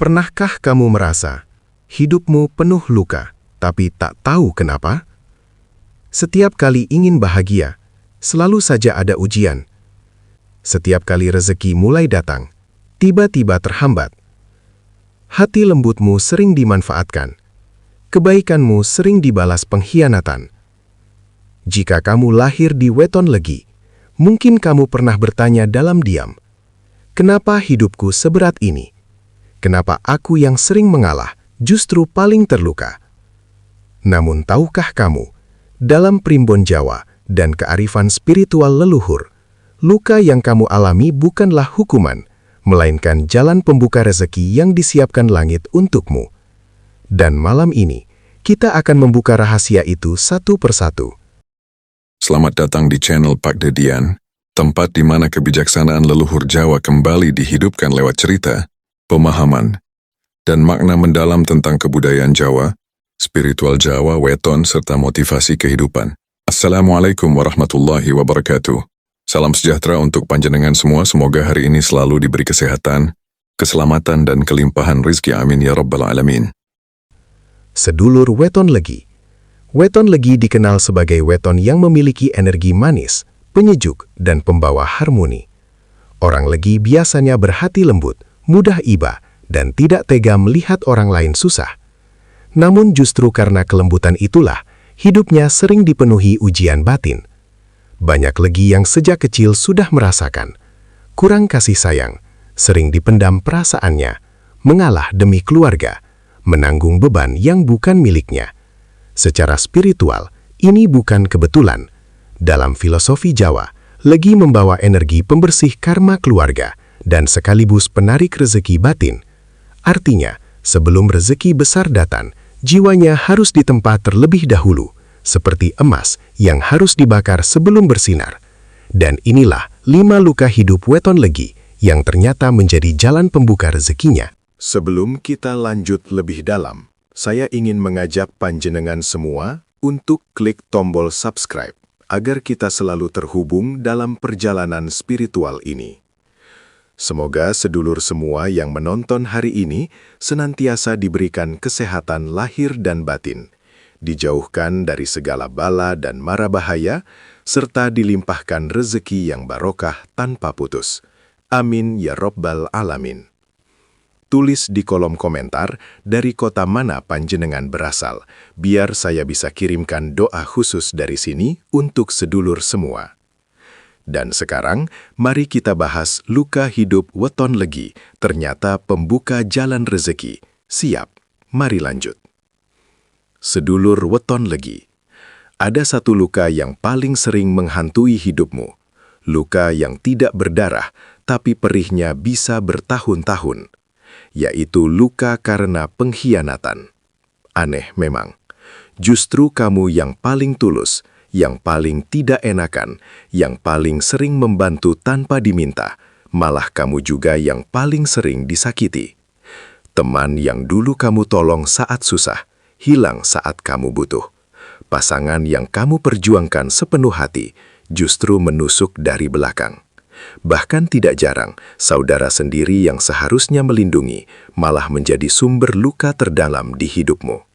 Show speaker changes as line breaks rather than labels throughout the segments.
Pernahkah kamu merasa hidupmu penuh luka, tapi tak tahu kenapa? Setiap kali ingin bahagia, selalu saja ada ujian. Setiap kali rezeki mulai datang, tiba-tiba terhambat. Hati lembutmu sering dimanfaatkan. Kebaikanmu sering dibalas pengkhianatan. Jika kamu lahir di weton legi, mungkin kamu pernah bertanya dalam diam, kenapa hidupku seberat ini? Kenapa aku yang sering mengalah justru paling terluka? Namun tahukah kamu, dalam primbon Jawa dan kearifan spiritual leluhur, luka yang kamu alami bukanlah hukuman, melainkan jalan pembuka rezeki yang disiapkan langit untukmu. Dan malam ini, kita akan membuka rahasia itu satu persatu.
Selamat datang di channel Pak Dedian, tempat di mana kebijaksanaan leluhur Jawa kembali dihidupkan lewat cerita, pemahaman, dan makna mendalam tentang kebudayaan Jawa, spiritual Jawa, weton, serta motivasi kehidupan. Assalamualaikum warahmatullahi wabarakatuh. Salam sejahtera untuk panjenengan semua, semoga hari ini selalu diberi kesehatan, keselamatan, dan kelimpahan rizki, amin ya rabbal alamin.
Sedulur weton legi. Weton legi dikenal sebagai weton yang memiliki energi manis, penyejuk, dan pembawa harmoni. Orang legi biasanya berhati lembut, mudah iba, dan tidak tega melihat orang lain susah. Namun justru karena kelembutan itulah, hidupnya sering dipenuhi ujian batin. Banyak legi yang sejak kecil sudah merasakan kurang kasih sayang, sering dipendam perasaannya, mengalah demi keluarga, menanggung beban yang bukan miliknya. Secara spiritual, ini bukan kebetulan. Dalam filosofi Jawa, legi membawa energi pembersih karma keluarga dan sekaligus penarik rezeki batin. Artinya, sebelum rezeki besar datang, jiwanya harus ditempa terlebih dahulu, seperti emas yang harus dibakar sebelum bersinar. Dan inilah 5 luka hidup weton legi yang ternyata menjadi jalan pembuka rezekinya.
Sebelum kita lanjut lebih dalam, saya ingin mengajak panjenengan semua untuk klik tombol subscribe agar kita selalu terhubung dalam perjalanan spiritual ini. Semoga sedulur semua yang menonton hari ini senantiasa diberikan kesehatan lahir dan batin, dijauhkan dari segala bala dan mara bahaya, serta dilimpahkan rezeki yang barokah tanpa putus. Amin ya rabbal alamin. Tulis di kolom komentar dari kota mana panjenengan berasal, biar saya bisa kirimkan doa khusus dari sini untuk sedulur semua. Dan sekarang, mari kita bahas luka hidup weton legi, ternyata pembuka jalan rezeki. Siap, mari lanjut. Sedulur weton legi, ada satu luka yang paling sering menghantui hidupmu. Luka yang tidak berdarah, tapi perihnya bisa bertahun-tahun, yaitu luka karena pengkhianatan. Aneh memang, justru kamu yang paling tulus, yang paling tidak enakan, yang paling sering membantu tanpa diminta, malah kamu juga yang paling sering disakiti. Teman yang dulu kamu tolong saat susah, hilang saat kamu butuh. Pasangan yang kamu perjuangkan sepenuh hati, justru menusuk dari belakang. Bahkan tidak jarang, saudara sendiri yang seharusnya melindungi, malah menjadi sumber luka terdalam di hidupmu.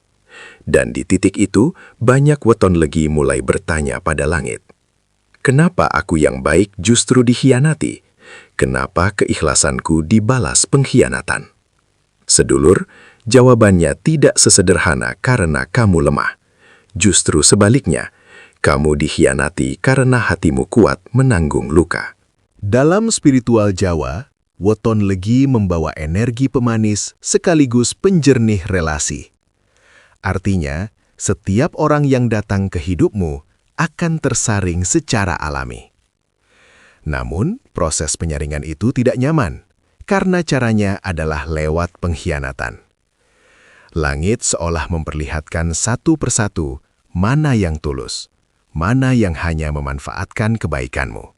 Dan di titik itu, banyak weton legi mulai bertanya pada langit. Kenapa aku yang baik justru dikhianati? Kenapa keikhlasanku dibalas pengkhianatan? Sedulur, jawabannya tidak sesederhana karena kamu lemah. Justru sebaliknya, kamu dikhianati karena hatimu kuat menanggung luka.
Dalam spiritual Jawa, weton legi membawa energi pemanis sekaligus penjernih relasi. Artinya, setiap orang yang datang ke hidupmu akan tersaring secara alami. Namun, proses penyaringan itu tidak nyaman, karena caranya adalah lewat pengkhianatan. Langit seolah memperlihatkan satu persatu mana yang tulus, mana yang hanya memanfaatkan kebaikanmu.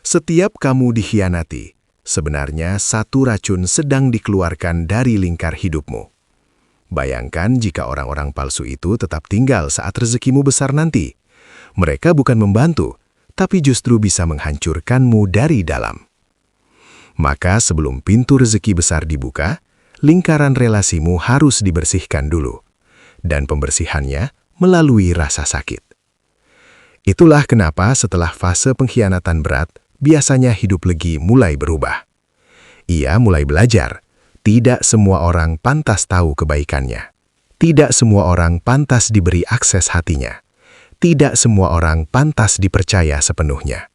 Setiap kamu dikhianati, sebenarnya satu racun sedang dikeluarkan dari lingkar hidupmu. Bayangkan jika orang-orang palsu itu tetap tinggal saat rezekimu besar nanti. Mereka bukan membantu, tapi justru bisa menghancurkanmu dari dalam. Maka sebelum pintu rezeki besar dibuka, lingkaran relasimu harus dibersihkan dulu. Dan pembersihannya melalui rasa sakit. Itulah kenapa setelah fase pengkhianatan berat, biasanya hidup Legi mulai berubah. Ia mulai belajar, tidak semua orang pantas tahu kebaikannya. Tidak semua orang pantas diberi akses hatinya. Tidak semua orang pantas dipercaya sepenuhnya.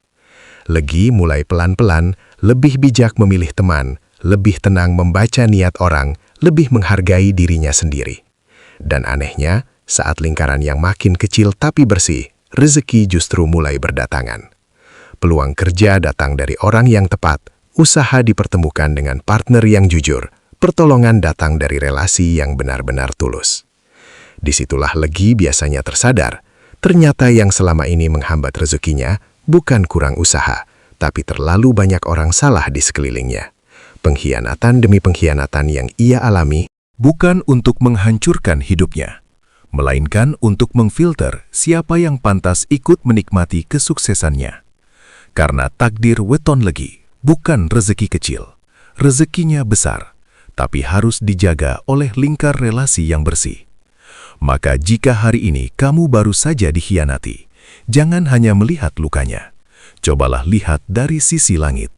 Legi mulai pelan-pelan lebih bijak memilih teman, lebih tenang membaca niat orang, lebih menghargai dirinya sendiri. Dan anehnya, saat lingkaran yang makin kecil tapi bersih, rezeki justru mulai berdatangan. Peluang kerja datang dari orang yang tepat, usaha dipertemukan dengan partner yang jujur, pertolongan datang dari relasi yang benar-benar tulus. Disitulah Legi biasanya tersadar, ternyata yang selama ini menghambat rezekinya bukan kurang usaha, tapi terlalu banyak orang salah di sekelilingnya. Pengkhianatan demi pengkhianatan yang ia alami bukan untuk menghancurkan hidupnya, melainkan untuk memfilter siapa yang pantas ikut menikmati kesuksesannya. Karena takdir weton Legi bukan rezeki kecil, rezekinya besar, tapi harus dijaga oleh lingkar relasi yang bersih. Maka jika hari ini kamu baru saja dikhianati, jangan hanya melihat lukanya. Cobalah lihat dari sisi langit.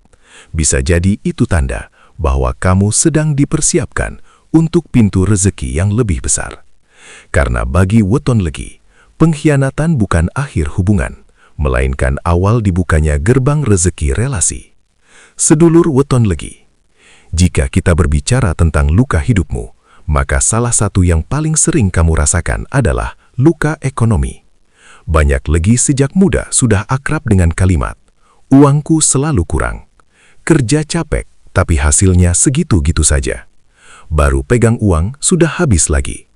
Bisa jadi itu tanda bahwa kamu sedang dipersiapkan untuk pintu rezeki yang lebih besar. Karena bagi weton Legi, pengkhianatan bukan akhir hubungan, melainkan awal dibukanya gerbang rezeki relasi. Sedulur weton Legi, jika kita berbicara tentang luka hidupmu, maka salah satu yang paling sering kamu rasakan adalah luka ekonomi. Banyak Legi sejak muda sudah akrab dengan kalimat, "Uangku selalu kurang." Kerja capek, tapi hasilnya segitu-gitu saja. Baru pegang uang, sudah habis lagi.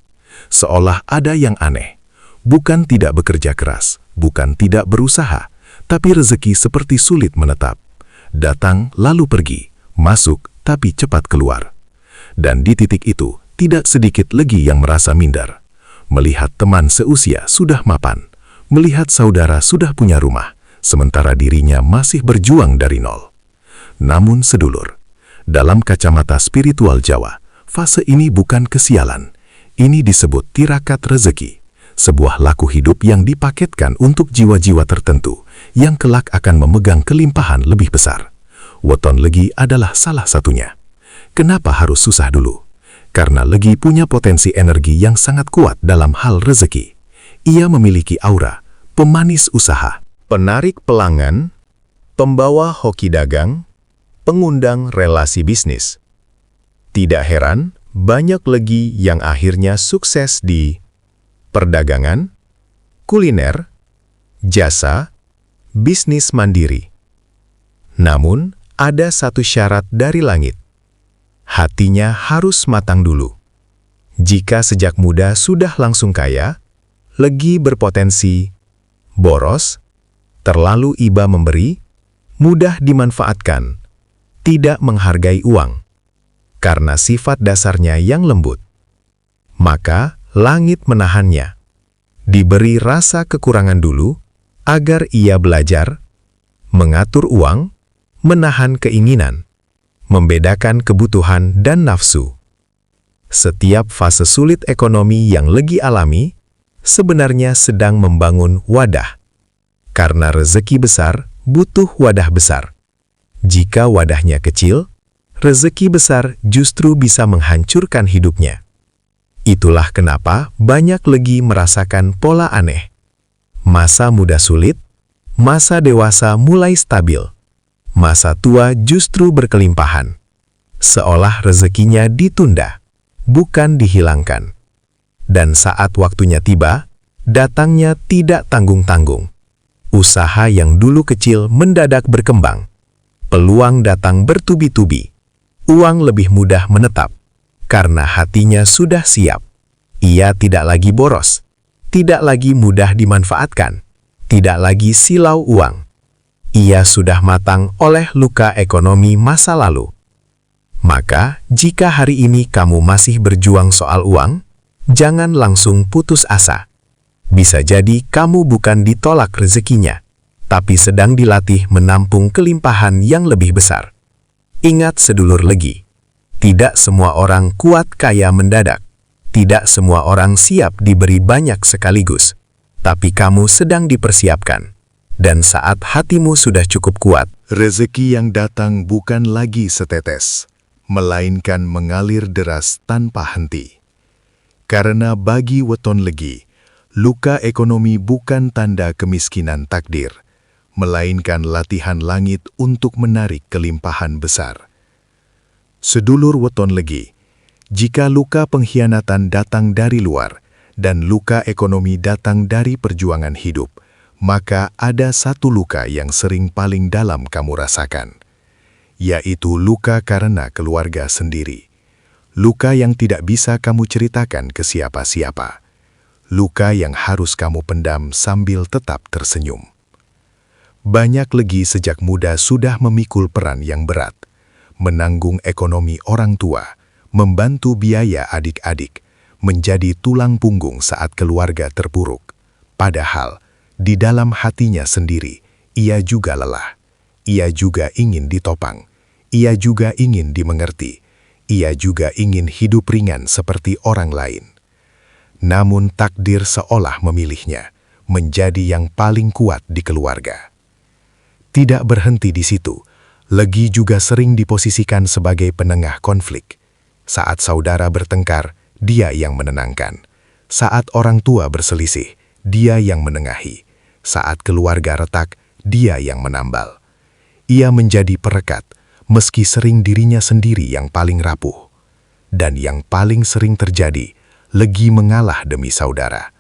Seolah ada yang aneh. Bukan tidak bekerja keras, bukan tidak berusaha, tapi rezeki seperti sulit menetap. Datang lalu pergi, masuk tapi cepat keluar. Dan di titik itu, tidak sedikit Legi yang merasa minder. Melihat teman seusia sudah mapan, melihat saudara sudah punya rumah, sementara dirinya masih berjuang dari nol. Namun sedulur, dalam kacamata spiritual Jawa, fase ini bukan kesialan. Ini disebut tirakat rezeki, sebuah laku hidup yang dipaketkan untuk jiwa-jiwa tertentu yang kelak akan memegang kelimpahan lebih besar. Weton Legi adalah salah satunya. Kenapa harus susah dulu? Karena Legi punya potensi energi yang sangat kuat dalam hal rezeki. Ia memiliki aura, pemanis usaha, penarik pelanggan, pembawa hoki dagang, pengundang relasi bisnis. Tidak heran, banyak Legi yang akhirnya sukses di perdagangan, kuliner, jasa, bisnis mandiri. Namun, ada satu syarat dari langit. Hatinya harus matang dulu. Jika sejak muda sudah langsung kaya, Legi berpotensi boros, terlalu iba memberi, mudah dimanfaatkan, tidak menghargai uang, karena sifat dasarnya yang lembut. Maka, langit menahannya. Diberi rasa kekurangan dulu, agar ia belajar, mengatur uang, menahan keinginan, membedakan kebutuhan dan nafsu. Setiap fase sulit ekonomi yang Legi alami, sebenarnya sedang membangun wadah. Karena rezeki besar, butuh wadah besar. Jika wadahnya kecil, rezeki besar justru bisa menghancurkan hidupnya. Itulah kenapa banyak Legi merasakan pola aneh. Masa muda sulit, masa dewasa mulai stabil, masa tua justru berkelimpahan. Seolah rezekinya ditunda, bukan dihilangkan. Dan saat waktunya tiba, datangnya tidak tanggung-tanggung. Usaha yang dulu kecil mendadak berkembang. Peluang datang bertubi-tubi. Uang lebih mudah menetap, karena hatinya sudah siap. Ia tidak lagi boros, tidak lagi mudah dimanfaatkan, tidak lagi silau uang. Ia sudah matang oleh luka ekonomi masa lalu. Maka, jika hari ini kamu masih berjuang soal uang, jangan langsung putus asa. Bisa jadi kamu bukan ditolak rezekinya, tapi sedang dilatih menampung kelimpahan yang lebih besar. Ingat sedulur Legi, Tidak semua orang kuat kaya mendadak. Tidak semua orang siap diberi banyak sekaligus. Tapi kamu sedang dipersiapkan. Dan saat hatimu sudah cukup kuat,
rezeki yang datang bukan lagi setetes, melainkan mengalir deras tanpa henti. Karena bagi weton legi, luka ekonomi bukan tanda kemiskinan takdir, melainkan latihan langit untuk menarik kelimpahan besar. Sedulur weton legi, jika luka pengkhianatan datang dari luar dan luka ekonomi datang dari perjuangan hidup, maka ada satu luka yang sering paling dalam kamu rasakan, yaitu luka karena keluarga sendiri. Luka yang tidak bisa kamu ceritakan ke siapa-siapa. Luka yang harus kamu pendam sambil tetap tersenyum. Banyak legi sejak muda sudah memikul peran yang berat, menanggung ekonomi orang tua, membantu biaya adik-adik, menjadi tulang punggung saat keluarga terpuruk. Padahal, di dalam hatinya sendiri, ia juga lelah. Ia juga ingin ditopang. Ia juga ingin dimengerti. Ia juga ingin hidup ringan seperti orang lain. Namun takdir seolah memilihnya menjadi yang paling kuat di keluarga. Tidak berhenti di situ, Legi juga sering diposisikan sebagai penengah konflik. Saat saudara bertengkar, dia yang menenangkan. Saat orang tua berselisih, dia yang menengahi. Saat keluarga retak, dia yang menambal. Ia menjadi perekat, meski sering dirinya sendiri yang paling rapuh. Dan yang paling sering terjadi, Legi mengalah demi saudara.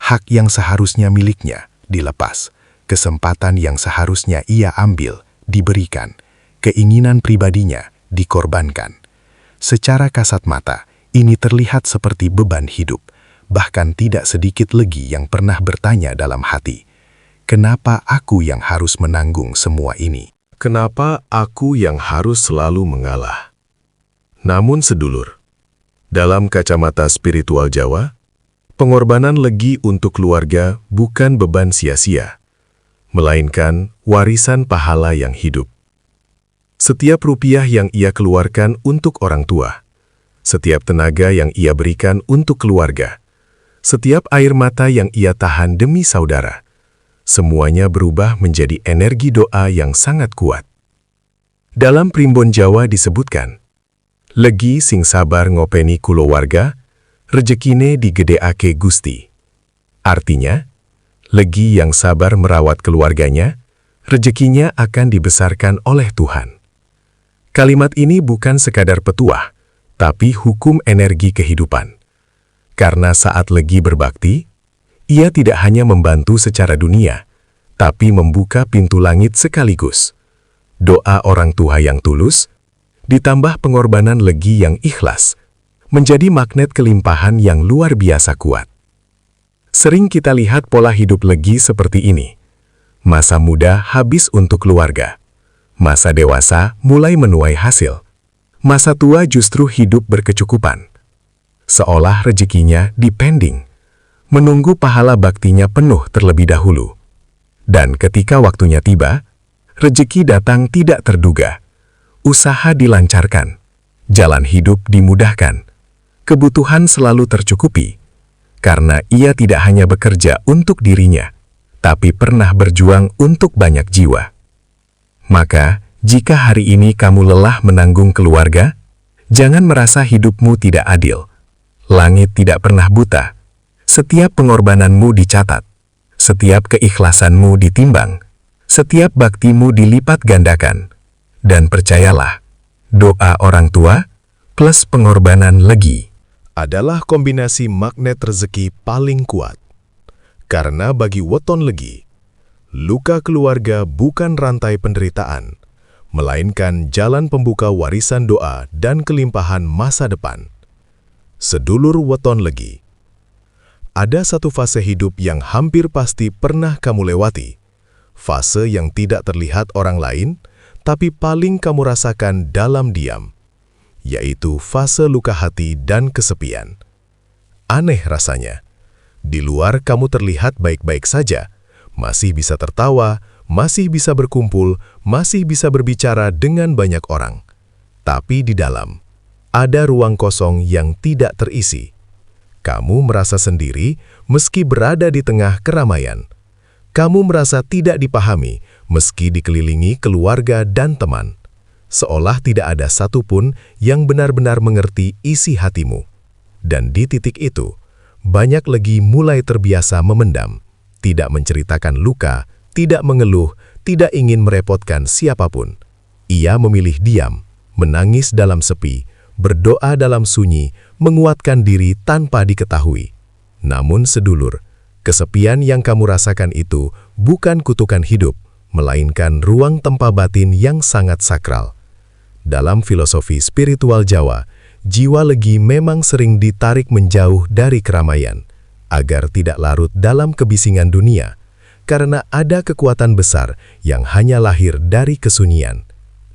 Hak yang seharusnya miliknya dilepas, kesempatan yang seharusnya ia ambil diberikan, keinginan pribadinya dikorbankan. Secara kasat mata, ini terlihat seperti beban hidup, bahkan tidak sedikit Legi yang pernah bertanya dalam hati, kenapa aku yang harus menanggung semua ini?
Kenapa aku yang harus selalu mengalah? Namun sedulur, dalam kacamata spiritual Jawa, pengorbanan Legi untuk keluarga bukan beban sia-sia, melainkan warisan pahala yang hidup. Setiap rupiah yang ia keluarkan untuk orang tua, setiap tenaga yang ia berikan untuk keluarga, setiap air mata yang ia tahan demi saudara, semuanya berubah menjadi energi doa yang sangat kuat. Dalam Primbon Jawa disebutkan, Legi sing sabar ngopeni kulawarga, rejekine digedeake Gusti. Artinya, Legi yang sabar merawat keluarganya, rejekinya akan dibesarkan oleh Tuhan. Kalimat ini bukan sekadar petuah, tapi hukum energi kehidupan. Karena saat Legi berbakti, ia tidak hanya membantu secara dunia, tapi membuka pintu langit sekaligus. Doa orang tua yang tulus, ditambah pengorbanan Legi yang ikhlas, menjadi magnet kelimpahan yang luar biasa kuat. Sering kita lihat pola hidup Legi seperti ini. Masa muda habis untuk keluarga. Masa dewasa mulai menuai hasil. Masa tua justru hidup berkecukupan. Seolah rezekinya dipending, menunggu pahala baktinya penuh terlebih dahulu. Dan ketika waktunya tiba, rezeki datang tidak terduga. Usaha dilancarkan, jalan hidup dimudahkan, kebutuhan selalu tercukupi, karena ia tidak hanya bekerja untuk dirinya, tapi pernah berjuang untuk banyak jiwa. Maka, jika hari ini kamu lelah menanggung keluarga, jangan merasa hidupmu tidak adil. Langit tidak pernah buta. Setiap pengorbananmu dicatat. Setiap keikhlasanmu ditimbang. Setiap baktimu dilipat gandakan. Dan percayalah, doa orang tua plus pengorbanan Legi
adalah kombinasi magnet rezeki paling kuat. Karena bagi weton Legi, luka keluarga bukan rantai penderitaan, melainkan jalan pembuka warisan doa dan kelimpahan masa depan. Sedulur weton Legi, ada satu fase hidup yang hampir pasti pernah kamu lewati. Fase yang tidak terlihat orang lain, tapi paling kamu rasakan dalam diam, yaitu fase luka hati dan kesepian. Aneh rasanya, di luar kamu terlihat baik-baik saja, masih bisa tertawa, masih bisa berkumpul, masih bisa berbicara dengan banyak orang. Tapi di dalam,
ada ruang kosong yang tidak terisi. Kamu merasa sendiri meski berada di tengah keramaian. Kamu merasa tidak dipahami meski dikelilingi keluarga dan teman. Seolah tidak ada satupun yang benar-benar mengerti isi hatimu. Dan di titik itu, banyak lagi mulai terbiasa memendam, tidak menceritakan luka, tidak mengeluh, tidak ingin merepotkan siapapun. Ia memilih diam, menangis dalam sepi, berdoa dalam sunyi, menguatkan diri tanpa diketahui. Namun sedulur, kesepian yang kamu rasakan itu bukan kutukan hidup, melainkan ruang tempa batin yang sangat sakral. Dalam filosofi spiritual Jawa, jiwa legi memang sering ditarik menjauh dari keramaian, agar tidak larut dalam kebisingan dunia, karena ada kekuatan besar yang hanya lahir dari kesunyian.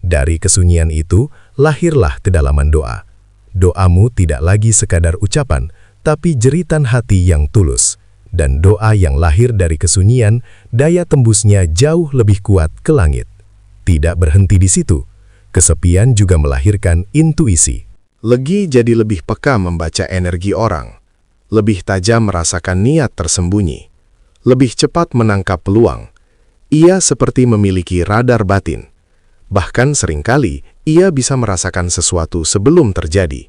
Dari kesunyian itu, lahirlah kedalaman doa. Doamu tidak lagi sekadar ucapan, tapi jeritan hati yang tulus. Dan doa yang lahir dari kesunyian, daya tembusnya jauh lebih kuat ke langit. Tidak berhenti di situ. Kesepian juga melahirkan intuisi.
Legi jadi lebih peka membaca energi orang, lebih tajam merasakan niat tersembunyi, lebih cepat menangkap peluang. Ia seperti memiliki radar batin. Bahkan seringkali, ia bisa merasakan sesuatu sebelum terjadi.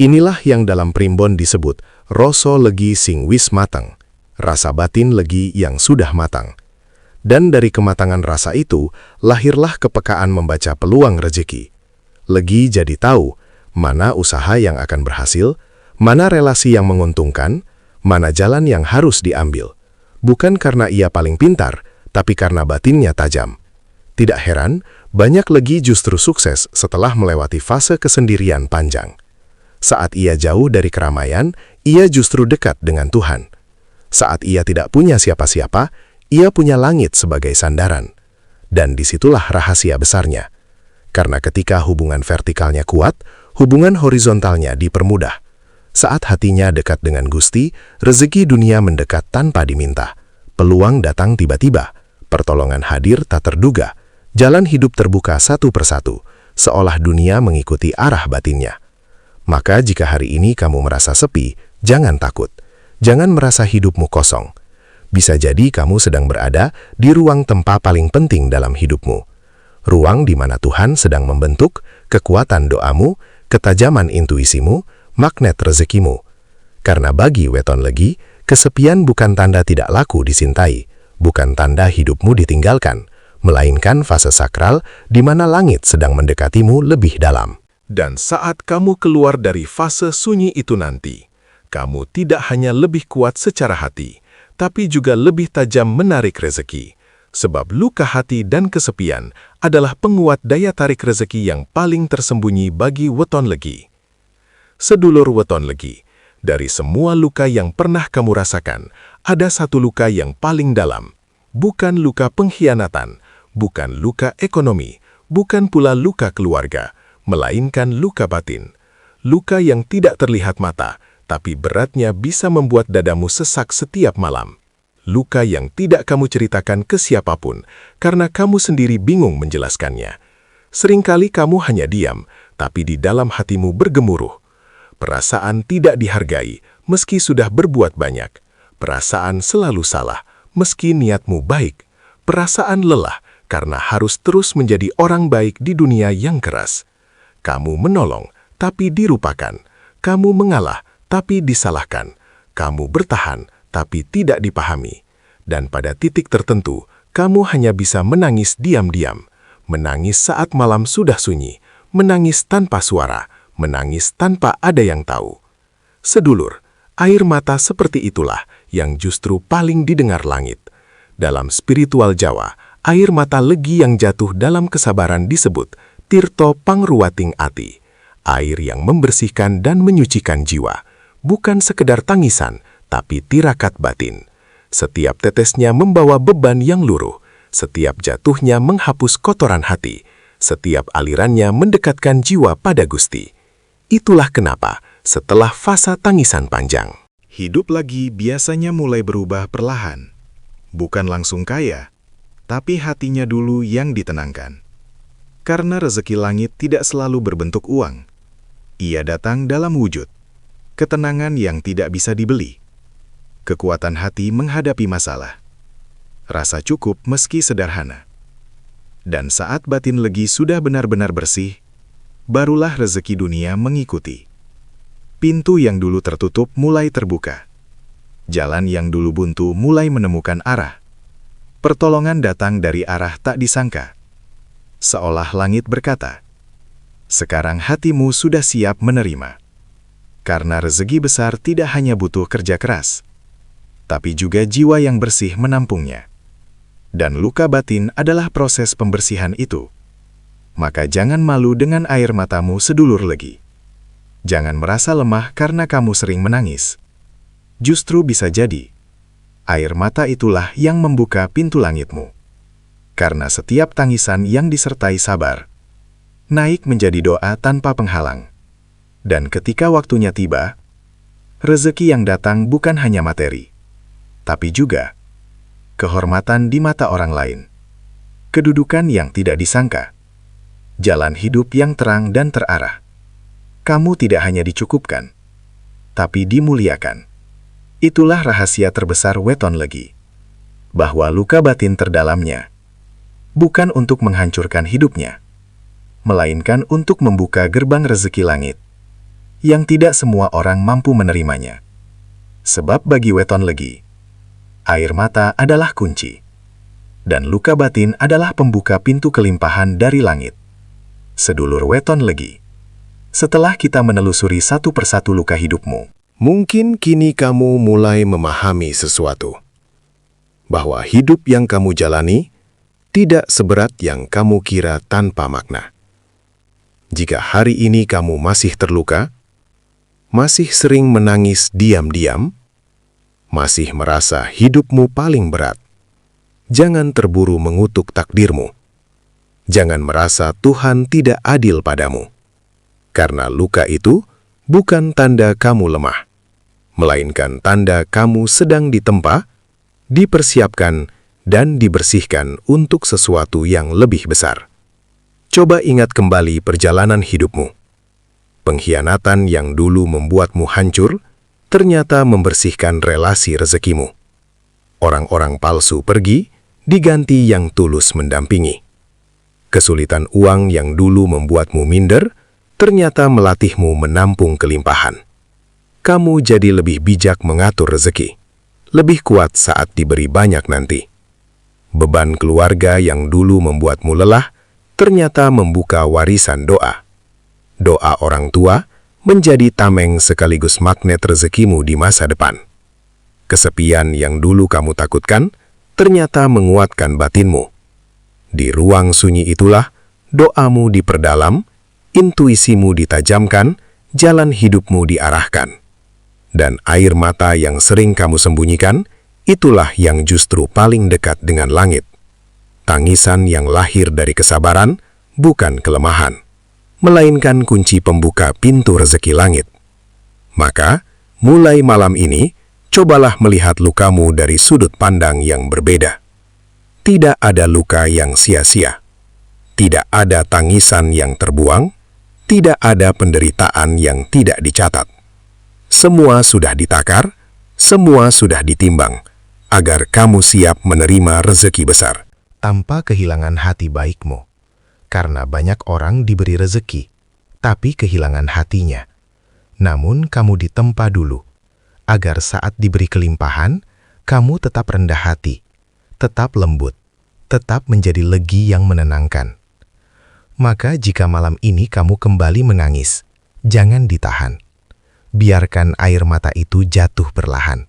Inilah yang dalam primbon disebut rasa legi sing wis matang, rasa batin legi yang sudah matang. Dan dari kematangan rasa itu, lahirlah kepekaan membaca peluang rejeki. Legi jadi tahu mana usaha yang akan berhasil, mana relasi yang menguntungkan, mana jalan yang harus diambil. Bukan karena ia paling pintar, tapi karena batinnya tajam. Tidak heran, banyak legi justru sukses setelah melewati fase kesendirian panjang. Saat ia jauh dari keramaian, ia justru dekat dengan Tuhan. Saat ia tidak punya siapa-siapa, ia punya langit sebagai sandaran. Dan disitulah rahasia besarnya. Karena ketika hubungan vertikalnya kuat, hubungan horizontalnya dipermudah. Saat hatinya dekat dengan Gusti, rezeki dunia mendekat tanpa diminta. Peluang datang tiba-tiba, pertolongan hadir tak terduga, jalan hidup terbuka satu persatu, seolah dunia mengikuti arah batinnya. Maka jika hari ini kamu merasa sepi, jangan takut. Jangan merasa hidupmu kosong. Bisa jadi kamu sedang berada di ruang tempa paling penting dalam hidupmu. Ruang di mana Tuhan sedang membentuk kekuatan doamu, ketajaman intuisimu, magnet rezekimu. Karena bagi weton legi, kesepian bukan tanda tidak laku disintai, bukan tanda hidupmu ditinggalkan, melainkan fase sakral di mana langit sedang mendekatimu lebih dalam.
Dan saat kamu keluar dari fase sunyi itu nanti, kamu tidak hanya lebih kuat secara hati, tapi juga lebih tajam menarik rezeki. Sebab luka hati dan kesepian adalah penguat daya tarik rezeki yang paling tersembunyi bagi weton legi. Sedulur weton legi, dari semua luka yang pernah kamu rasakan, ada satu luka yang paling dalam. Bukan luka pengkhianatan, bukan luka ekonomi, bukan pula luka keluarga, melainkan luka batin. Luka yang tidak terlihat mata, tapi beratnya bisa membuat dadamu sesak setiap malam. Luka yang tidak kamu ceritakan ke siapapun, karena kamu sendiri bingung menjelaskannya. Seringkali kamu hanya diam, tapi di dalam hatimu bergemuruh. Perasaan tidak dihargai, meski sudah berbuat banyak. Perasaan selalu salah, meski niatmu baik. Perasaan lelah, karena harus terus menjadi orang baik di dunia yang keras. Kamu menolong, tapi dirupakan. Kamu mengalah, tapi disalahkan. Kamu bertahan, tapi tidak dipahami. Dan pada titik tertentu, kamu hanya bisa menangis diam-diam. Menangis saat malam sudah sunyi. Menangis tanpa suara. Menangis tanpa ada yang tahu. Sedulur, air mata seperti itulah yang justru paling didengar langit. Dalam spiritual Jawa, air mata legi yang jatuh dalam kesabaran disebut Tirto Pangruwating Ati. Air yang membersihkan dan menyucikan jiwa. Bukan sekedar tangisan, tapi tirakat batin. Setiap tetesnya membawa beban yang luruh. Setiap jatuhnya menghapus kotoran hati. Setiap alirannya mendekatkan jiwa pada Gusti. Itulah kenapa, setelah fasa tangisan panjang,
Hidup lagi biasanya mulai berubah perlahan. Bukan langsung kaya, tapi hatinya dulu yang ditenangkan. Karena rezeki langit tidak selalu berbentuk uang.
Ia datang dalam wujud ketenangan yang tidak bisa dibeli, kekuatan hati menghadapi masalah, rasa cukup meski sederhana. Dan saat batin legi sudah benar-benar bersih, barulah rezeki dunia mengikuti. Pintu yang dulu tertutup mulai terbuka. Jalan yang dulu buntu mulai menemukan arah. Pertolongan datang dari arah tak disangka. Seolah langit berkata, "Sekarang hatimu sudah siap menerima." Karena rezeki besar tidak hanya butuh kerja keras, tapi juga jiwa yang bersih menampungnya. Dan luka batin adalah proses pembersihan itu. Maka jangan malu dengan air matamu sedulur legi. Jangan merasa lemah karena kamu sering menangis. Justru bisa jadi, air mata itulah yang membuka pintu langitmu. Karena setiap tangisan yang disertai sabar, naik menjadi doa tanpa penghalang. Dan ketika waktunya tiba, rezeki yang datang bukan hanya materi, tapi juga kehormatan di mata orang lain, kedudukan yang tidak disangka, jalan hidup yang terang dan terarah. Kamu tidak hanya dicukupkan, tapi dimuliakan. Itulah rahasia terbesar weton legi, bahwa luka batin terdalamnya bukan untuk menghancurkan hidupnya, melainkan untuk membuka gerbang rezeki langit, yang tidak semua orang mampu menerimanya. Sebab bagi weton legi, air mata adalah kunci, dan luka batin adalah pembuka pintu kelimpahan dari langit. Sedulur weton legi, setelah kita menelusuri satu persatu luka hidupmu,
Mungkin kini kamu mulai memahami sesuatu, bahwa hidup yang kamu jalani tidak seberat yang kamu kira tanpa makna. Jika hari ini kamu masih terluka, masih sering menangis diam-diam, masih merasa hidupmu paling berat, jangan terburu mengutuk takdirmu. Jangan merasa Tuhan tidak adil padamu, karena luka itu bukan tanda kamu lemah, melainkan tanda kamu sedang ditempa, dipersiapkan, dan dibersihkan untuk sesuatu yang lebih besar. Coba ingat kembali perjalanan hidupmu. Pengkhianatan yang dulu membuatmu hancur, ternyata membersihkan relasi rezekimu. Orang-orang palsu pergi, diganti yang tulus mendampingi. Kesulitan uang yang dulu membuatmu minder, ternyata melatihmu menampung kelimpahan. Kamu jadi lebih bijak mengatur rezeki, lebih kuat saat diberi banyak nanti. Beban keluarga yang dulu membuatmu lelah, ternyata membuka warisan doa. Doa orang tua menjadi tameng sekaligus magnet rezekimu di masa depan. Kesepian yang dulu kamu takutkan, ternyata menguatkan batinmu. Di ruang sunyi itulah, doamu diperdalam, intuisimu ditajamkan, jalan hidupmu diarahkan. Dan air mata yang sering kamu sembunyikan, itulah yang justru paling dekat dengan langit. Tangisan yang lahir dari kesabaran, bukan kelemahan, melainkan kunci pembuka pintu rezeki langit. Maka, mulai malam ini, cobalah melihat lukamu dari sudut pandang yang berbeda. Tidak ada luka yang sia-sia. Tidak ada tangisan yang terbuang. Tidak ada penderitaan yang tidak dicatat. Semua sudah ditakar, semua sudah ditimbang, agar kamu siap menerima rezeki besar.
tanpa kehilangan hati baikmu. Karena banyak orang diberi rezeki, tapi kehilangan hatinya. Namun kamu ditempa dulu, agar saat diberi kelimpahan, kamu tetap rendah hati, tetap lembut, tetap menjadi legi yang menenangkan. Maka jika malam ini kamu kembali menangis, jangan ditahan. Biarkan air mata itu jatuh perlahan.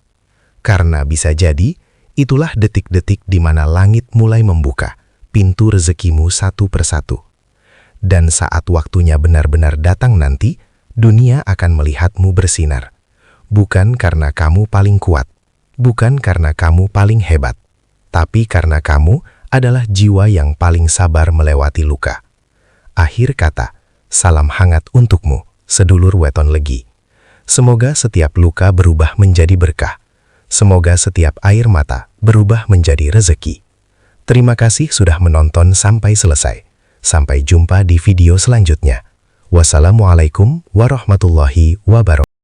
Karena bisa jadi, itulah detik-detik di mana langit mulai membuka pintu rezekimu satu persatu. Dan saat waktunya benar-benar datang nanti, dunia akan melihatmu bersinar. Bukan karena kamu paling kuat, bukan karena kamu paling hebat, tapi karena kamu adalah jiwa yang paling sabar melewati luka. Akhir kata, salam hangat untukmu, sedulur weton legi. Semoga setiap luka berubah menjadi berkah. Semoga setiap air mata berubah menjadi rezeki. Terima kasih sudah menonton sampai selesai. Sampai jumpa di video selanjutnya.
Wassalamualaikum warahmatullahi wabarakatuh.